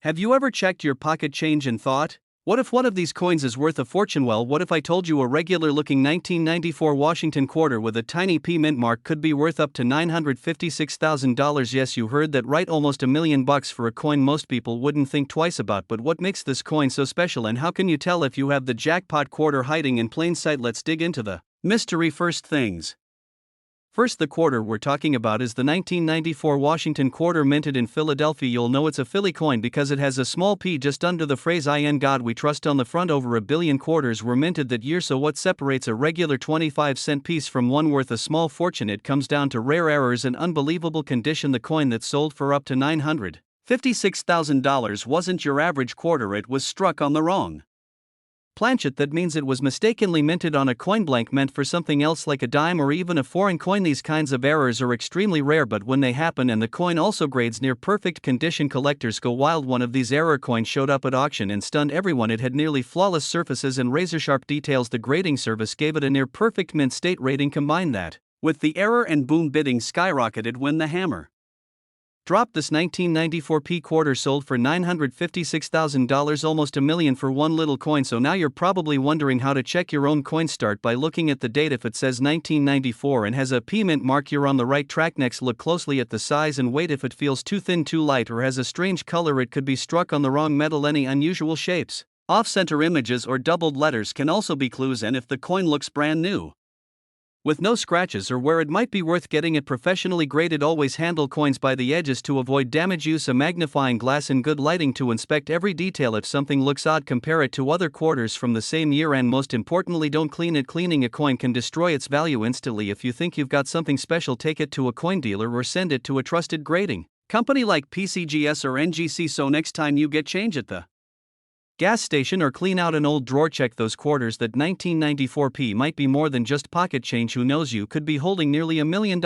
Have you ever checked your pocket change and thought, what if one of these coins is worth a fortune? Well, what if I told you a regular looking 1994 Washington quarter with a tiny P mint mark could be worth up to $956,000? Yes, you heard that right, almost $1 million for a coin most people wouldn't think twice about. But what makes this coin so special, and how can you tell if you have the jackpot quarter hiding in plain sight? Let's dig into the mystery first things. First, the quarter we're talking about is the 1994 Washington quarter minted in Philadelphia. You'll know it's a Philly coin because it has a small p just under the phrase "In God We Trust" on the front. Over 1 billion quarters were minted that year. So what separates a regular 25-cent piece from one worth a small fortune? It comes down to rare errors and unbelievable condition. The coin that sold for up to $956,000 wasn't your average quarter. It was struck on the wrong planchet. That means it was mistakenly minted on a coin blank meant for something else, like a dime or even a foreign coin. These kinds of errors are extremely rare, but when they happen and the coin also grades near perfect condition, collectors go wild. One of these error coins showed up at auction and stunned everyone. It had nearly flawless surfaces and razor-sharp details. The grading service gave it a near perfect mint state rating. Combine that with the error and boom, bidding skyrocketed when the hammer dropped. This 1994 P quarter sold for $956,000, almost $1 million for one little coin. So now you're probably wondering how to check your own coin. Start by looking at the date. If it says 1994 and has a P mint mark, you're on the right track. Next, look closely at the size and weight. If it feels too thin, too light, or has a strange color, it could be struck on the wrong metal. Any unusual shapes, off-center images, or doubled letters can also be clues. And if the coin looks brand new, with no scratches, or where it might be worth getting it professionally graded. Always handle coins by the edges to avoid damage. Use a magnifying glass and good lighting to inspect every detail. If something looks odd, compare it to other quarters from the same year, and most importantly, don't clean it. Cleaning a coin can destroy its value instantly. If you think you've got something special, take it to a coin dealer or send it to a trusted grading company like PCGS or NGC. So next time you get change at the gas station or clean out an old drawer, check those quarters. That 1994 P might be more than just pocket change. Who knows, you could be holding nearly $1 million.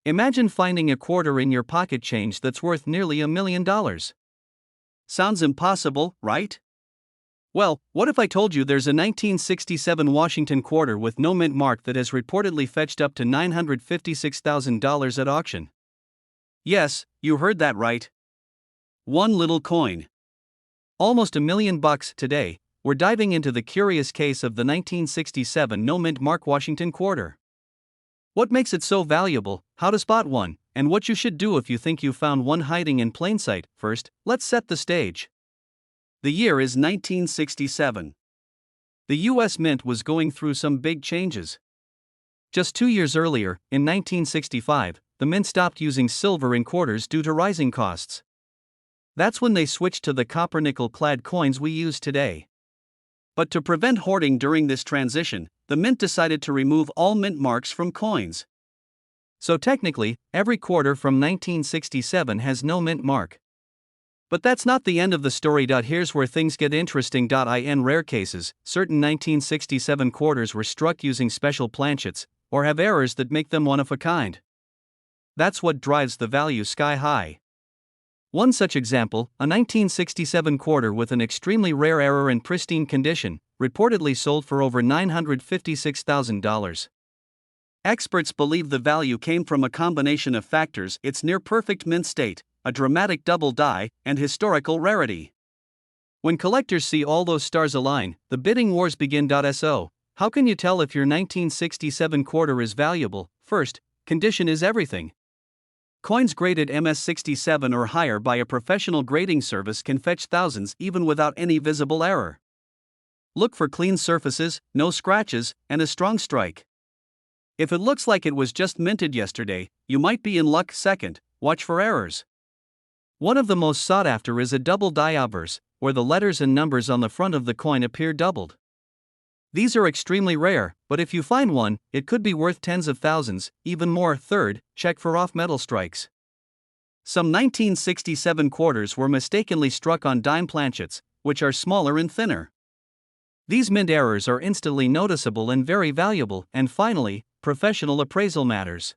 Imagine finding a quarter in your pocket change that's worth nearly $1 million. Sounds impossible, right? Well, what if I told you there's a 1967 Washington quarter with no mint mark that has reportedly fetched up to $956,000 at auction? Yes, you heard that right. One little coin, almost $1 million today. We're diving into the curious case of the 1967 no mint mark Washington quarter. What makes it so valuable, how to spot one, and what you should do if you think you found one hiding in plain sight. First, let's set the stage. The year is 1967. The US Mint was going through some big changes. Just 2 years earlier, in 1965, the Mint stopped using silver in quarters due to rising costs. That's when they switched to the copper nickel-clad coins we use today. But to prevent hoarding during this transition, the Mint decided to remove all mint marks from coins. So technically, every quarter from 1967 has no mint mark. But that's not the end of the story. Here's where things get interesting. In rare cases, certain 1967 quarters were struck using special planchets, or have errors that make them one of a kind. That's what drives the value sky high. One such example, a 1967 quarter with an extremely rare error in pristine condition, reportedly sold for over $956,000. Experts believe the value came from a combination of factors: its near-perfect mint state, a dramatic double die, and historical rarity. When collectors see all those stars align, the bidding wars begin. So, how can you tell if your 1967 quarter is valuable? First, condition is everything. Coins graded MS67 or higher by a professional grading service can fetch thousands even without any visible error. Look for clean surfaces, no scratches, and a strong strike. If it looks like it was just minted yesterday, you might be in luck. Second, watch for errors. One of the most sought after is a double die obverse, where the letters and numbers on the front of the coin appear doubled. These are extremely rare, but if you find one, it could be worth tens of thousands, even more. Third, check for off-metal strikes. Some 1967 quarters were mistakenly struck on dime planchets, which are smaller and thinner. These mint errors are instantly noticeable and very valuable. And finally, professional appraisal matters.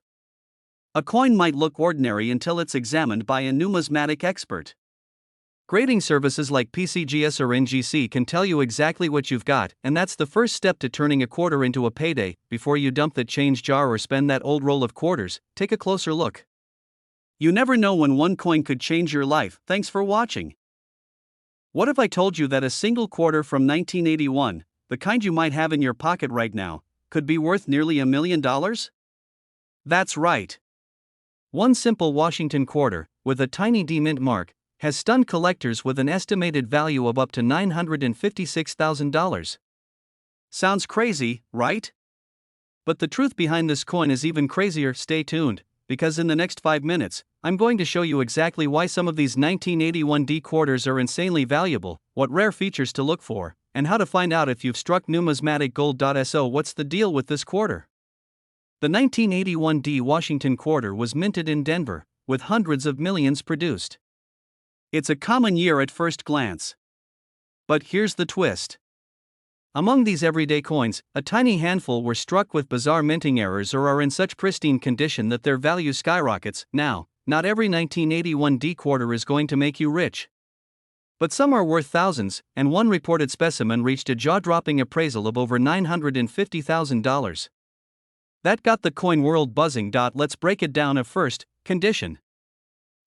A coin might look ordinary until it's examined by a numismatic expert. Grading services like PCGS or NGC can tell you exactly what you've got, and that's the first step to turning a quarter into a payday. Before you dump the change jar or spend that old roll of quarters, take a closer look. You never know when one coin could change your life. Thanks for watching. What if I told you that a single quarter from 1981, the kind you might have in your pocket right now, could be worth nearly $1 million? That's right. One simple Washington quarter, with a tiny D mint mark, has stunned collectors with an estimated value of up to $956,000. Sounds crazy, right? But the truth behind this coin is even crazier. Stay tuned, because in the next 5 minutes, I'm going to show you exactly why some of these 1981 D quarters are insanely valuable, what rare features to look for, and how to find out if you've struck numismatic gold. So what's the deal with this quarter? The 1981 D Washington quarter was minted in Denver, with hundreds of millions produced. It's a common year at first glance. But here's the twist. Among these everyday coins, a tiny handful were struck with bizarre minting errors or are in such pristine condition that their value skyrockets. Now, not every 1981 D quarter is going to make you rich. But some are worth thousands, and one reported specimen reached a jaw-dropping appraisal of over $950,000. That got the coin world buzzing. Let's break it down. First, condition.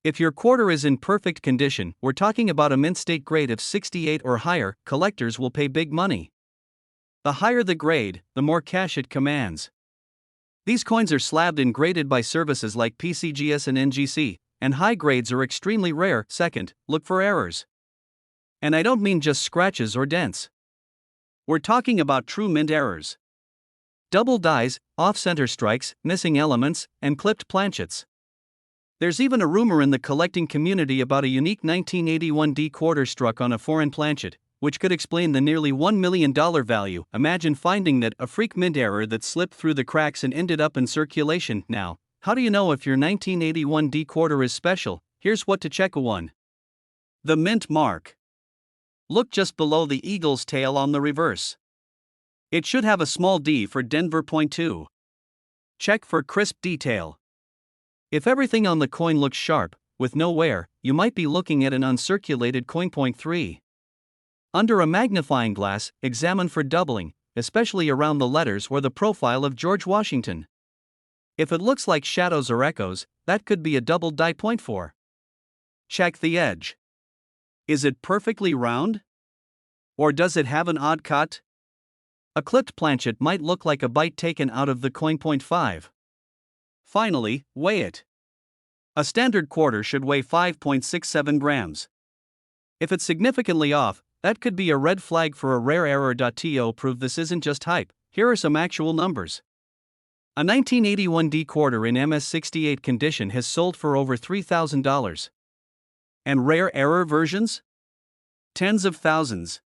If your quarter is in perfect condition, we're talking about a mint state grade of 68 or higher, collectors will pay big money. The higher the grade, the more cash it commands. These coins are slabbed and graded by services like PCGS and NGC, and high grades are extremely rare. Second, look for errors. And I don't mean just scratches or dents. We're talking about true mint errors. Double dies, off-center strikes, missing elements, and clipped planchets. There's even a rumor in the collecting community about a unique 1981 D quarter struck on a foreign planchet, which could explain the nearly $1 million value. Imagine finding that, a freak mint error that slipped through the cracks and ended up in circulation. Now, how do you know if your 1981 D quarter is special? Here's what to check. 1. The mint mark. Look just below the eagle's tail on the reverse. It should have a small d for Denver. 2. Check for crisp detail. If everything on the coin looks sharp, with no wear, you might be looking at an uncirculated coin. 3. Under a magnifying glass, examine for doubling, especially around the letters or the profile of George Washington. If it looks like shadows or echoes, that could be a double die. 4. Check the edge. Is it perfectly round? Or does it have an odd cut? A clipped planchet might look like a bite taken out of the coin. 5. Finally, weigh it. A standard quarter should weigh 5.67 grams. If it's significantly off, that could be a red flag for a rare error. To prove this isn't just hype, here are some actual numbers. A 1981 D quarter in MS68 condition has sold for over $3,000. And rare error versions? Tens of thousands.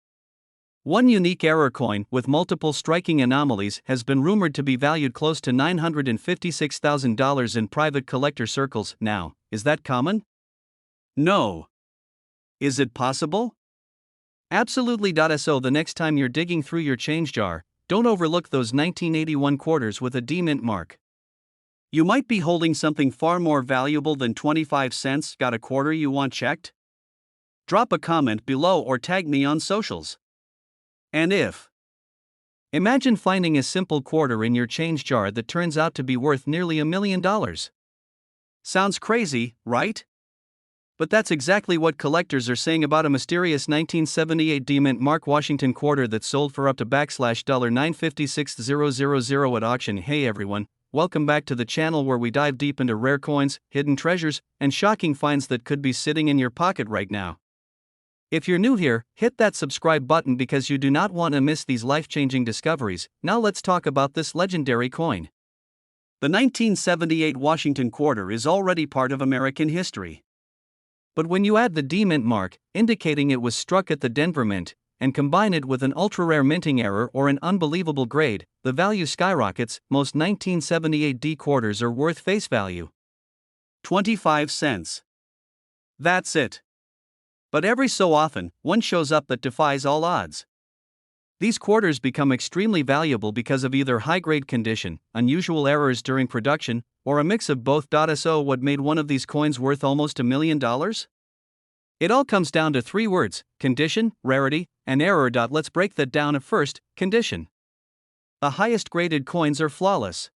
One unique error coin with multiple striking anomalies has been rumored to be valued close to $956,000 in private collector circles. Now, is that common? No. Is it possible? Absolutely. So the next time you're digging through your change jar, don't overlook those 1981 quarters with a D mint mark. You might be holding something far more valuable than 25 cents. Got a quarter you want checked? Drop a comment below or tag me on socials. And imagine finding a simple quarter in your change jar that turns out to be worth nearly $1 million. Sounds crazy, right? But that's exactly what collectors are saying about a mysterious 1978 D mint mark Washington quarter that sold for up to $956,000 at auction. Hey everyone, welcome back to the channel where we dive deep into rare coins, hidden treasures, and shocking finds that could be sitting in your pocket right now. If you're new here, hit that subscribe button because you do not want to miss these life-changing discoveries. Now let's talk about this legendary coin. The 1978 Washington quarter is already part of American history. But when you add the D mint mark, indicating it was struck at the Denver Mint, and combine it with an ultra-rare minting error or an unbelievable grade, the value skyrockets. Most 1978 D quarters are worth face value 25 cents. That's it. But every so often, one shows up that defies all odds. These quarters become extremely valuable because of either high-grade condition, unusual errors during production, or a mix of both. So what made one of these coins worth almost $1 million? It all comes down to 3 words: condition, rarity, and error. Let's break that down. First, condition. The highest graded coins are flawless.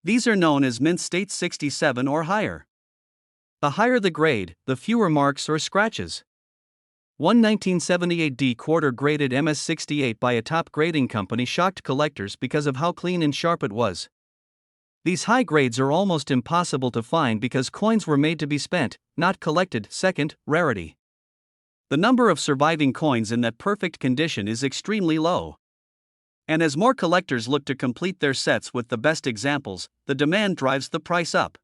These are known as mint state 67 or higher. The higher the grade, the fewer marks or scratches. One 1978D quarter graded MS-68 by a top grading company shocked collectors because of how clean and sharp it was. These high grades are almost impossible to find because coins were made to be spent, not collected. Second, rarity. The number of surviving coins in that perfect condition is extremely low. And as more collectors look to complete their sets with the best examples, the demand drives the price up.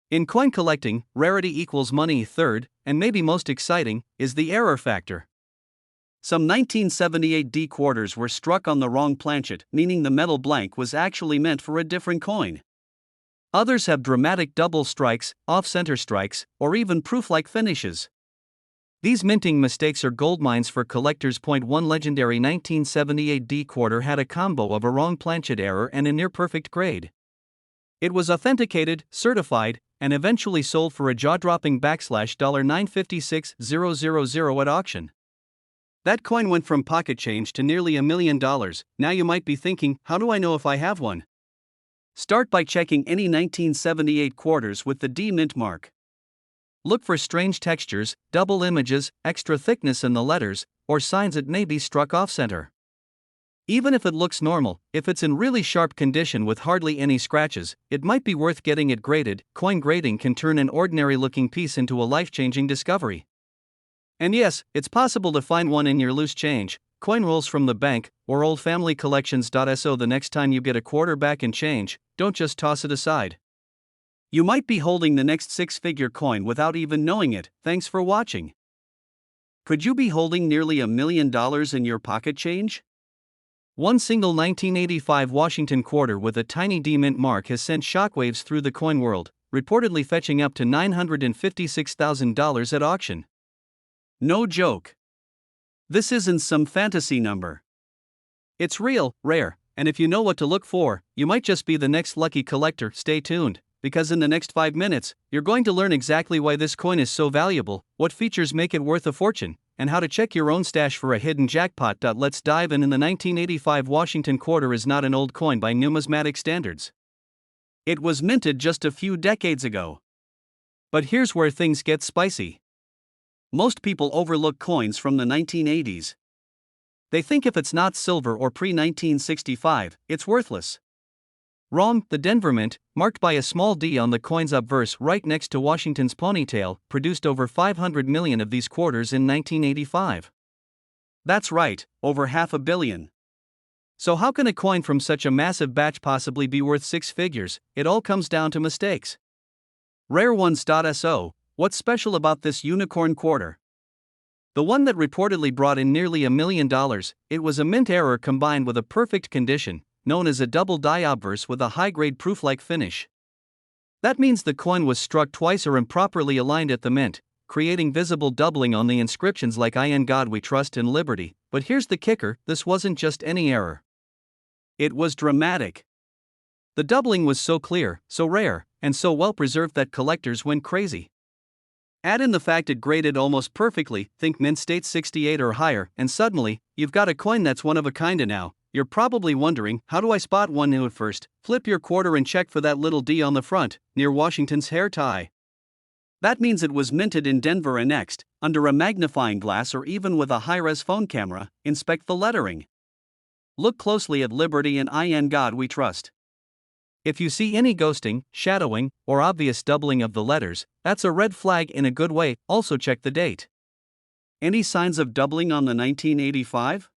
In coin collecting, rarity equals money. Third, and maybe most exciting, is the error factor. Some 1978D quarters were struck on the wrong planchet, meaning the metal blank was actually meant for a different coin. Others have dramatic double strikes, off-center strikes, or even proof-like finishes. These minting mistakes are goldmines for collectors. One legendary 1978D quarter had a combo of a wrong planchet error and a near-perfect grade. It was authenticated, certified, and eventually sold for a jaw-dropping $956,000 at auction. That coin went from pocket change to nearly $1 million. Now you might be thinking, how do I know if I have one? Start by checking any 1978 quarters with the D mint mark. Look for strange textures, double images, extra thickness in the letters, or signs it may be struck off-center. Even if it looks normal, if it's in really sharp condition with hardly any scratches, it might be worth getting it graded. Coin grading can turn an ordinary-looking piece into a life-changing discovery. And yes, it's possible to find one in your loose change, coin rolls from the bank, or old family collections.so. The next time you get a quarter back in change, don't just toss it aside. You might be holding the next six-figure coin without even knowing it. Thanks for watching. Could you be holding nearly $1 million in your pocket change? One single 1985 Washington quarter with a tiny D mint mark has sent shockwaves through the coin world, reportedly fetching up to $956,000 at auction. No joke. This isn't some fantasy number. It's real, rare, and if you know what to look for, you might just be the next lucky collector. Stay tuned, because in the next 5 minutes, you're going to learn exactly why this coin is so valuable, what features make it worth a fortune, and how to check your own stash for a hidden jackpot. Let's dive in. The 1985 Washington quarter is not an old coin by numismatic standards. It was minted just a few decades ago. But here's where things get spicy. Most people overlook coins from the 1980s. They think if it's not silver or pre-1965, it's worthless. Wrong. The Denver Mint, marked by a small D on the coin's obverse right next to Washington's ponytail, produced over 500 million of these quarters in 1985. That's right, over $500 million. So how can a coin from such a massive batch possibly be worth six figures? It all comes down to mistakes. RareOnes.so, what's special about this unicorn quarter? The one that reportedly brought in nearly $1 million, it was a mint error combined with a perfect condition, known as a double die obverse with a high-grade proof-like finish. That means the coin was struck twice or improperly aligned at the mint, creating visible doubling on the inscriptions like "In God We Trust" and "Liberty." But here's the kicker, this wasn't just any error. It was dramatic. The doubling was so clear, so rare, and so well preserved that collectors went crazy. Add in the fact it graded almost perfectly, think mint state 68 or higher, and suddenly, you've got a coin that's one of a kind. Now, you're probably wondering, how do I spot one new at first? Flip your quarter and check for that little D on the front, near Washington's hair tie. That means it was minted in Denver. And next, under a magnifying glass or even with a high-res phone camera, inspect the lettering. Look closely at Liberty and "In God We Trust." If you see any ghosting, shadowing, or obvious doubling of the letters, that's a red flag in a good way. Also check the date. Any signs of doubling on the 1985?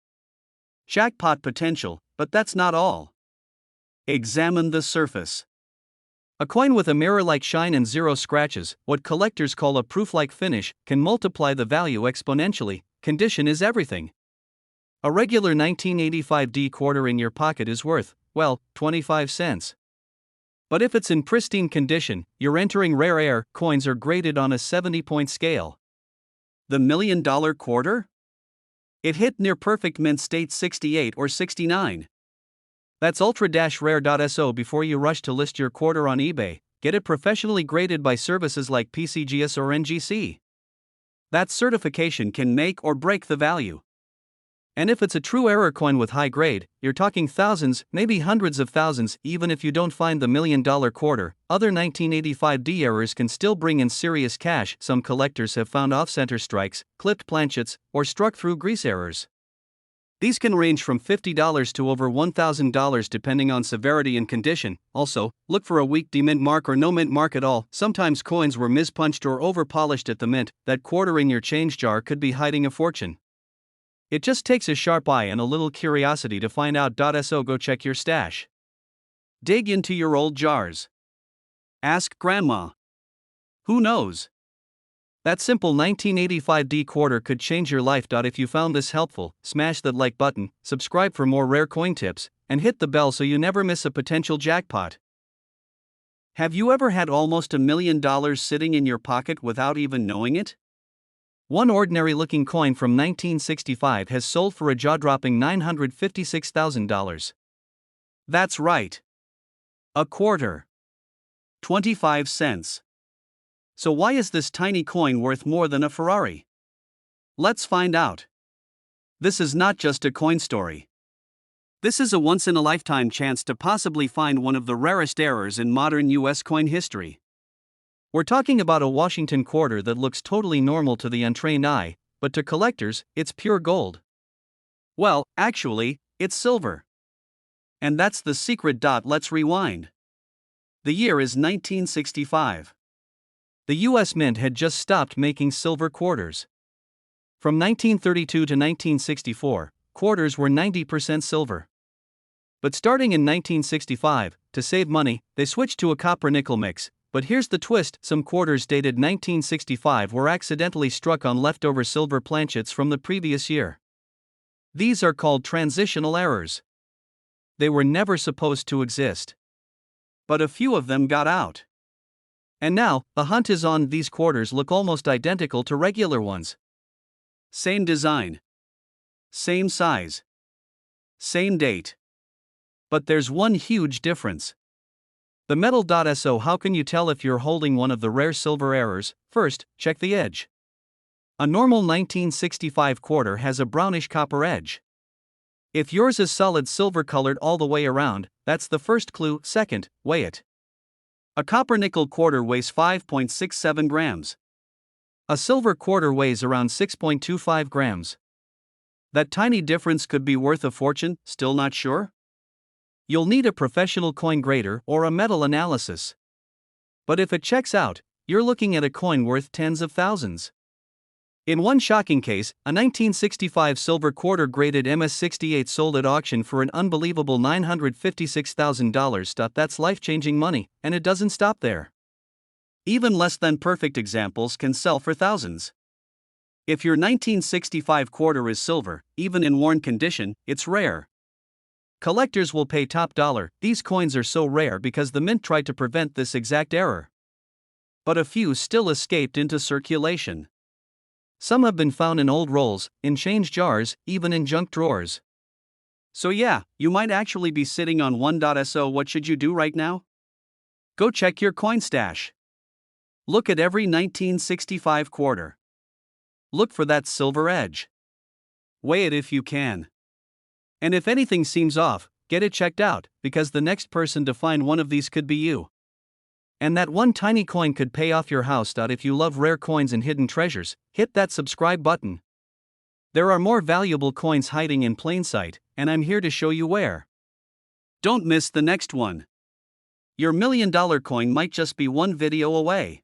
Jackpot potential, but that's not all. Examine the surface. A coin with a mirror-like shine and zero scratches, what collectors call a proof-like finish, can multiply the value exponentially. Condition is everything. A regular 1985D quarter in your pocket is worth, well, 25 cents. But if it's in pristine condition, you're entering rare air. Coins are graded on a 70-point scale. The $1 million quarter? It hit near perfect mint state 68 or 69. That's ultra-rare.so. Before you rush to list your quarter on eBay, get it professionally graded by services like PCGS or NGC. That certification can make or break the value. And if it's a true error coin with high grade, you're talking thousands, maybe hundreds of thousands. Even if you don't find the $1 million quarter, other 1985D errors can still bring in serious cash. Some collectors have found off-center strikes, clipped planchets, or struck through grease errors. These can range from $50 to over $1,000 depending on severity and condition. Also, look for a weak demint mark or no mint mark at all. Sometimes coins were mispunched or over-polished at the mint. That quarter in your change jar could be hiding a fortune. It just takes a sharp eye and a little curiosity to find out. So go check your stash. Dig into your old jars. Ask Grandma. Who knows? That simple 1985D quarter could change your life. If you found this helpful, smash that like button, subscribe for more rare coin tips, and hit the bell so you never miss a potential jackpot. Have you ever had almost $1 million sitting in your pocket without even knowing it? One ordinary-looking coin from 1965 has sold for a jaw-dropping $956,000. That's right. A quarter. 25 cents. So why is this tiny coin worth more than a Ferrari? Let's find out. This is not just a coin story. This is a once-in-a-lifetime chance to possibly find one of the rarest errors in modern U.S. coin history. We're talking about a Washington quarter that looks totally normal to the untrained eye, but to collectors, it's pure gold. Well, actually, it's silver. And that's the secret. Let's rewind. The year is 1965. The U.S. Mint had just stopped making silver quarters. From 1932 to 1964, quarters were 90% silver. But starting in 1965, to save money, they switched to a copper-nickel mix. But here's the twist: some quarters dated 1965 were accidentally struck on leftover silver planchets from the previous year. These are called transitional errors. They were never supposed to exist. But a few of them got out. And now, the hunt is on. These quarters look almost identical to regular ones. Same design. Same size. Same date. But there's one huge difference. The metal. So how can you tell if you're holding one of the rare silver errors? First, check the edge. A normal 1965 quarter has a brownish copper edge. If yours is solid silver colored all the way around, that's the first clue. Second, weigh it. A copper-nickel quarter weighs 5.67 grams. A silver quarter weighs around 6.25 grams. That tiny difference could be worth a fortune. Still not sure? You'll need a professional coin grader or a metal analysis. But if it checks out, you're looking at a coin worth tens of thousands. In one shocking case, a 1965 silver quarter graded MS-68 sold at auction for an unbelievable $956,000. That's life-changing money, and it doesn't stop there. Even less than perfect examples can sell for thousands. If your 1965 quarter is silver, even in worn condition, it's rare. Collectors will pay top dollar. These coins are so rare because the mint tried to prevent this exact error. But a few still escaped into circulation. Some have been found in old rolls, in change jars, even in junk drawers. So yeah, you might actually be sitting on one. So what should you do right now? Go check your coin stash. Look at every 1965 quarter. Look for that silver edge. Weigh it if you can. And if anything seems off, get it checked out, because the next person to find one of these could be you. And that one tiny coin could pay off your house. If you love rare coins and hidden treasures, hit that subscribe button. There are more valuable coins hiding in plain sight, and I'm here to show you where. Don't miss the next one. Your $1 million coin might just be one video away.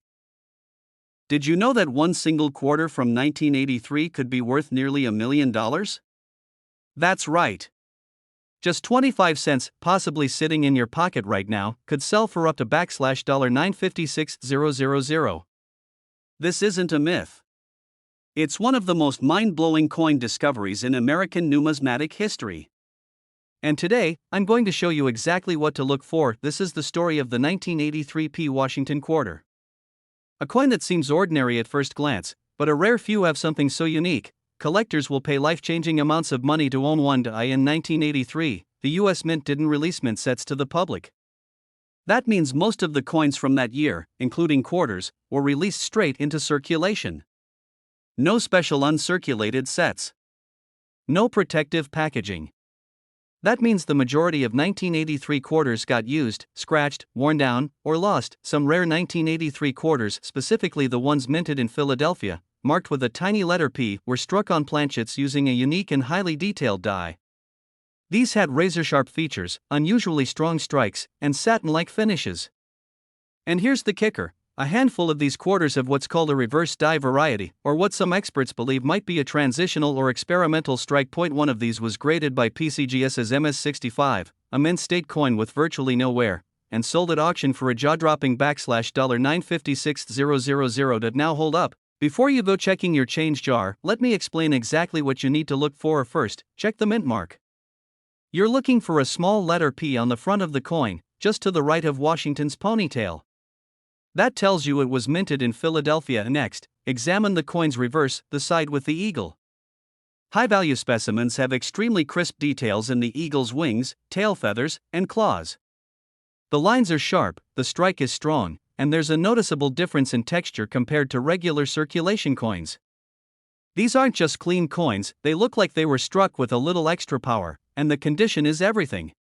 Did you know that one single quarter from 1983 could be worth nearly $1 million? That's right. Just 25 cents, possibly sitting in your pocket right now, could sell for up to $956,000. This isn't a myth. It's one of the most mind-blowing coin discoveries in American numismatic history. And today, I'm going to show you exactly what to look for. This is the story of the 1983 P. Washington quarter. A coin that seems ordinary at first glance, but a rare few have something so unique. Collectors will pay life-changing amounts of money to own one. In 1983, the U.S. Mint didn't release mint sets to the public. That means most of the coins from that year, including quarters, were released straight into circulation. No special uncirculated sets. No protective packaging. That means the majority of 1983 quarters got used, scratched, worn down, or lost. Some rare 1983 quarters, specifically the ones minted in Philadelphia, marked with a tiny letter P, were struck on planchets using a unique and highly detailed die. These had razor-sharp features, unusually strong strikes, and satin-like finishes. And here's the kicker. A handful of these quarters have what's called a reverse die variety, or what some experts believe might be a transitional or experimental strike point. One of these was graded by PCGS as MS65, a mint state coin with virtually no wear, and sold at auction for a jaw-dropping $956,000 that now hold up. Before you go checking your change jar, let me explain exactly what you need to look for. First, check the mint mark. You're looking for a small letter P on the front of the coin, just to the right of Washington's ponytail. That tells you it was minted in Philadelphia. Next, examine the coin's reverse, the side with the eagle. High-value specimens have extremely crisp details in the eagle's wings, tail feathers, and claws. The lines are sharp, the strike is strong, and there's a noticeable difference in texture compared to regular circulation coins. These aren't just clean coins, they look like they were struck with a little extra power, and the condition is everything.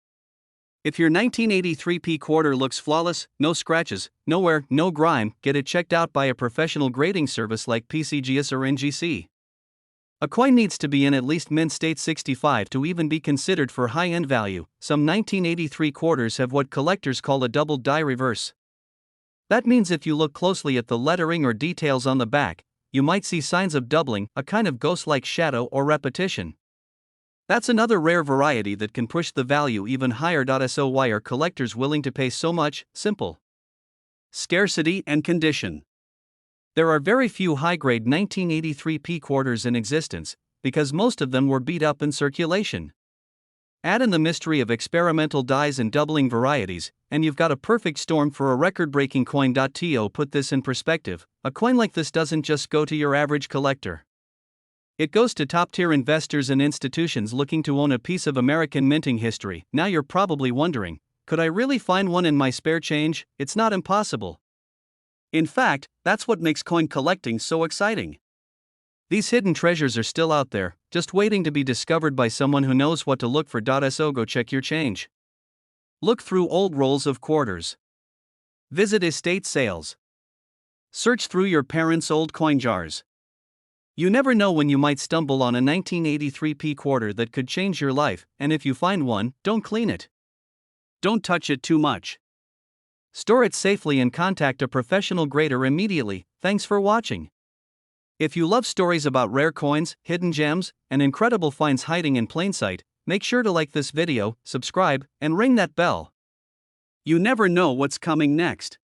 If your 1983 P quarter looks flawless, no scratches, no wear, no grime, get it checked out by a professional grading service like PCGS or NGC. A coin needs to be in at least mint state 65 to even be considered for high-end value. Some 1983 quarters have what collectors call a double die reverse. That means if you look closely at the lettering or details on the back, you might see signs of doubling, a kind of ghost-like shadow or repetition. That's another rare variety that can push the value even higher. So why are collectors willing to pay so much? Simple. Scarcity and condition. There are very few high-grade 1983 P quarters in existence, because most of them were beat up in circulation. Add in the mystery of experimental dies and doubling varieties, and you've got a perfect storm for a record-breaking coin. To put this in perspective, a coin like this doesn't just go to your average collector. It goes to top-tier investors and institutions looking to own a piece of American minting history. Now you're probably wondering, could I really find one in my spare change? It's not impossible. In fact, that's what makes coin collecting so exciting. These hidden treasures are still out there, just waiting to be discovered by someone who knows what to look for. So go check your change. Look through old rolls of quarters. Visit estate sales. Search through your parents' old coin jars. You never know when you might stumble on a 1983 P quarter that could change your life, and if you find one, don't clean it. Don't touch it too much. Store it safely and contact a professional grader immediately. Thanks for watching. If you love stories about rare coins, hidden gems, and incredible finds hiding in plain sight, make sure to like this video, subscribe, and ring that bell. You never know what's coming next.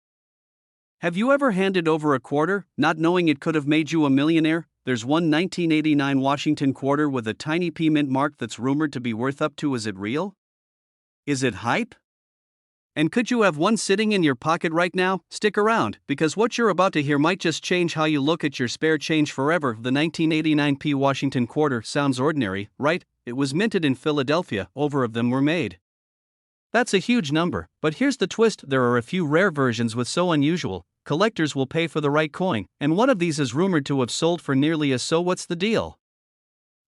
Have you ever handed over a quarter, not knowing it could have made you a millionaire? There's one 1989 Washington quarter with a tiny P mint mark that's rumored to be worth up to. Is it real? Is it hype? And could you have one sitting in your pocket right now? Stick around, because what you're about to hear might just change how you look at your spare change forever. The 1989 P Washington quarter sounds ordinary, right? It was minted in Philadelphia, over of them were made. That's a huge number, but here's the twist: there are a few rare versions with so unusual, collectors will pay for the right coin, and one of these is rumored to have sold for nearly so. What's the deal?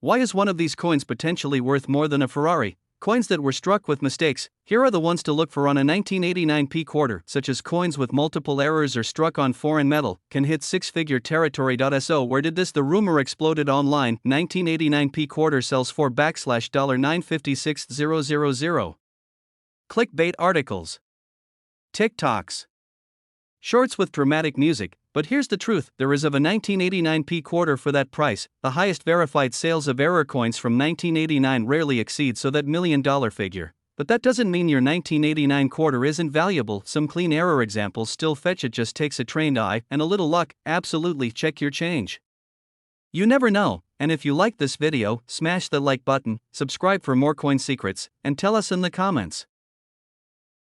Why is one of these coins potentially worth more than a Ferrari? Coins that were struck with mistakes. Here are the ones to look for on a 1989 P quarter, such as coins with multiple errors or struck on foreign metal, can hit six-figure territory. So where did this? The rumor exploded online. 1989 P quarter sells for $956,000. Clickbait articles. TikToks. Shorts with dramatic music, but here's the truth: there is of a 1989 P quarter for that price. The highest verified sales of error coins from 1989 rarely exceed that $1 million figure. But that doesn't mean your 1989 quarter isn't valuable. Some clean error examples still fetch. It just takes a trained eye and a little luck. Absolutely check your change. You never know, and if you like this video, smash the like button, subscribe for more coin secrets, and tell us in the comments.